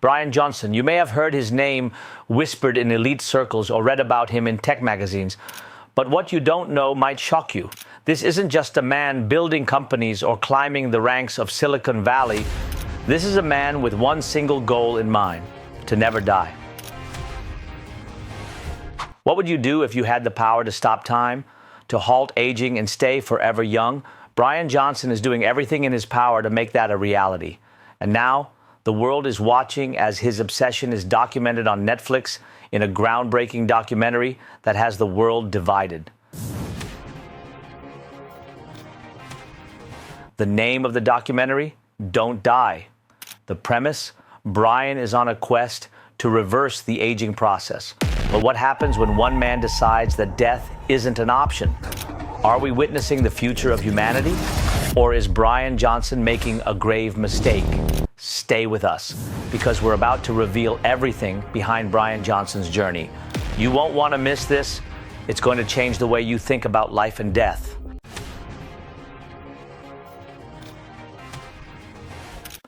Bryan Johnson. You may have heard his name whispered in elite circles or read about him in tech magazines. But what you don't know might shock you. This isn't just a man building companies or climbing the ranks of Silicon Valley. This is a man with one single goal in mind: to never die. What would you do if you had the power to stop time, to halt aging and stay forever young? Bryan Johnson is doing everything in his power to make that a reality. And now, the world is watching as his obsession is documented on Netflix in a groundbreaking documentary that has the world divided. The name of the documentary? Don't Die. The premise? Bryan is on a quest to reverse the aging process. But what happens when one man decides that death isn't an option? Are we witnessing the future of humanity? Or is Bryan Johnson making a grave mistake? Stay with us, because we're about to reveal everything behind Bryan Johnson's journey. You won't want to miss this. It's going to change the way you think about life and death.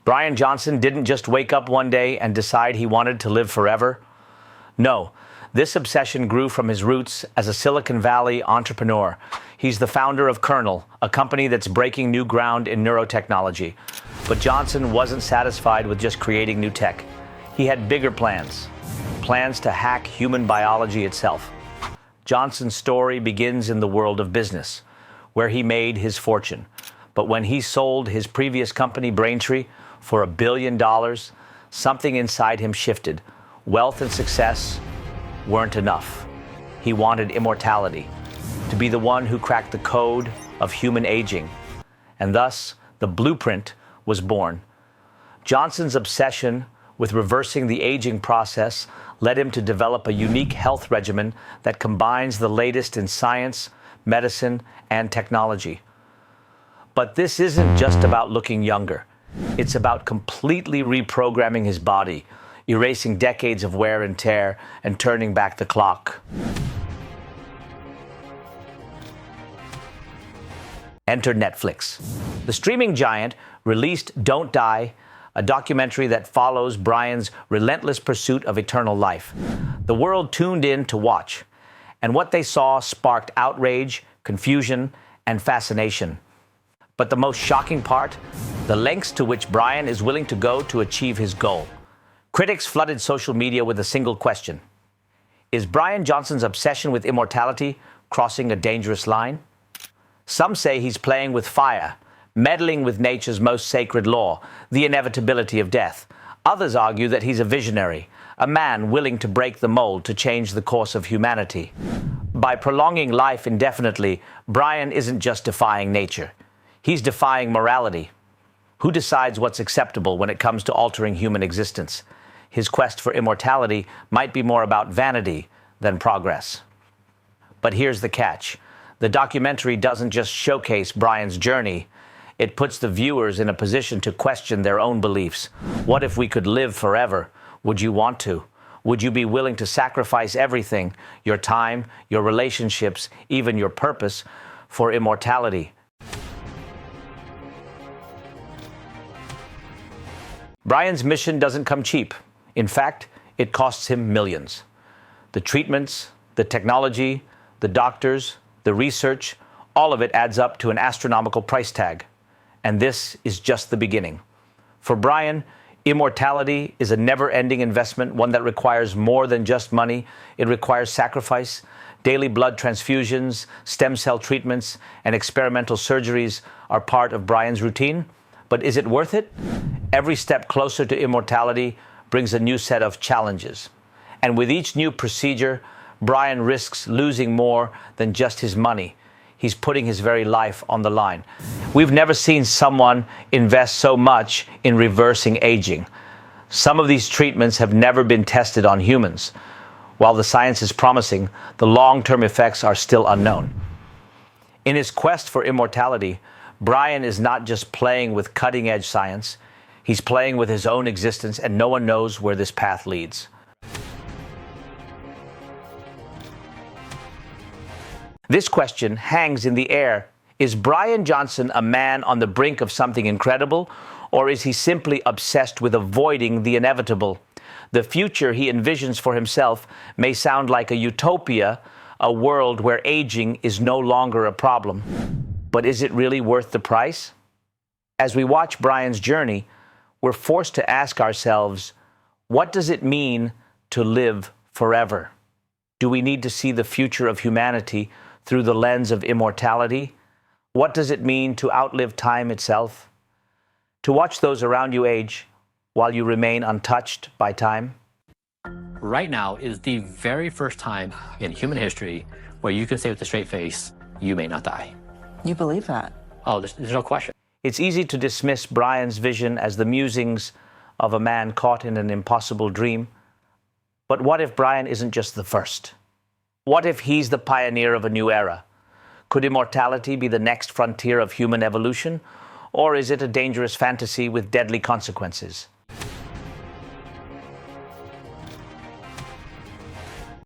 Bryan Johnson didn't just wake up one day and decide he wanted to live forever. No, this obsession grew from his roots as a Silicon Valley entrepreneur. He's the founder of Kernel, a company that's breaking new ground in neurotechnology. But Johnson wasn't satisfied with just creating new tech. He had bigger plans to hack human biology itself. Johnson's story begins in the world of business, where he made his fortune. But when he sold his previous company, Braintree, for $1 billion, something inside him shifted. Wealth and success weren't enough. He wanted immortality, to be the one who cracked the code of human aging. And thus, the blueprint was born. Johnson's obsession with reversing the aging process led him to develop a unique health regimen that combines the latest in science, medicine, and technology. But this isn't just about looking younger. It's about completely reprogramming his body, erasing decades of wear and tear, and turning back the clock. Enter Netflix. The streaming giant released Don't Die, a documentary that follows Bryan's relentless pursuit of eternal life. The world tuned in to watch, and what they saw sparked outrage, confusion, and fascination. But the most shocking part? The lengths to which Bryan is willing to go to achieve his goal. Critics flooded social media with a single question: is Bryan Johnson's obsession with immortality crossing a dangerous line? Some say he's playing with fire, meddling with nature's most sacred law, the inevitability of death. Others argue that he's a visionary, a man willing to break the mold to change the course of humanity. By prolonging life indefinitely, Bryan isn't just defying nature. He's defying morality. Who decides what's acceptable when it comes to altering human existence? His quest for immortality might be more about vanity than progress. But here's the catch. The documentary doesn't just showcase Bryan's journey. It puts the viewers in a position to question their own beliefs. What if we could live forever? Would you want to? Would you be willing to sacrifice everything, your time, your relationships, even your purpose, for immortality? Bryan's mission doesn't come cheap. In fact, it costs him millions. The treatments, the technology, the doctors, the research, all of it adds up to an astronomical price tag. And this is just the beginning. For Bryan, immortality is a never-ending investment, one that requires more than just money. It requires sacrifice. Daily blood transfusions, stem cell treatments, and experimental surgeries are part of Bryan's routine. But is it worth it? Every step closer to immortality brings a new set of challenges. And with each new procedure, Bryan risks losing more than just his money. He's putting his very life on the line. We've never seen someone invest so much in reversing aging. Some of these treatments have never been tested on humans. While the science is promising, the long-term effects are still unknown. In his quest for immortality, Bryan is not just playing with cutting-edge science. He's playing with his own existence, and no one knows where this path leads. This question hangs in the air. Is Bryan Johnson a man on the brink of something incredible, or is he simply obsessed with avoiding the inevitable? The future he envisions for himself may sound like a utopia, a world where aging is no longer a problem. But is it really worth the price? As we watch Bryan's journey, we're forced to ask ourselves, what does it mean to live forever? Do we need to see the future of humanity through the lens of immortality? What does it mean to outlive time itself? To watch those around you age while you remain untouched by time? Right now is the very first time in human history where you can say with a straight face, you may not die. You believe that? Oh, there's no question. It's easy to dismiss Bryan's vision as the musings of a man caught in an impossible dream. But what if Bryan isn't just the first? What if he's the pioneer of a new era? Could immortality be the next frontier of human evolution? Or is it a dangerous fantasy with deadly consequences?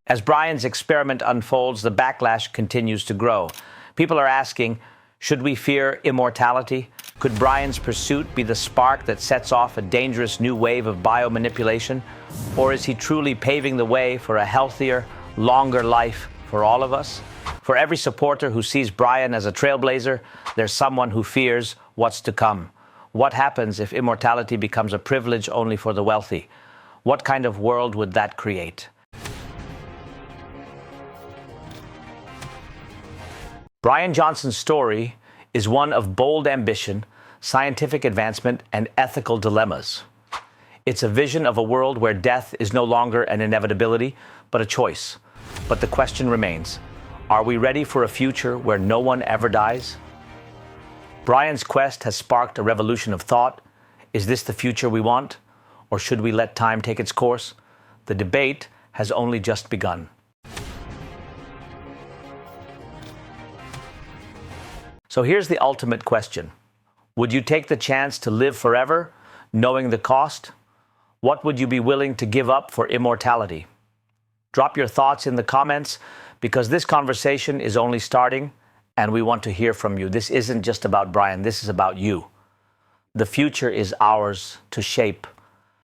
As Bryan's experiment unfolds, the backlash continues to grow. People are asking, should we fear immortality? Could Bryan's pursuit be the spark that sets off a dangerous new wave of biomanipulation? Or is he truly paving the way for a healthier, longer life for all of us? For every supporter who sees Bryan as a trailblazer, there's someone who fears what's to come. What happens if immortality becomes a privilege only for the wealthy? What kind of world would that create? Bryan Johnson's story is one of bold ambition, scientific advancement, and ethical dilemmas. It's a vision of a world where death is no longer an inevitability, but a choice. But the question remains, are we ready for a future where no one ever dies? Bryan's quest has sparked a revolution of thought. Is this the future we want? Or should we let time take its course? The debate has only just begun. So here's the ultimate question. Would you take the chance to live forever, knowing the cost? What would you be willing to give up for immortality? Drop your thoughts in the comments, because this conversation is only starting and we want to hear from you. This isn't just about Bryan, this is about you. The future is ours to shape.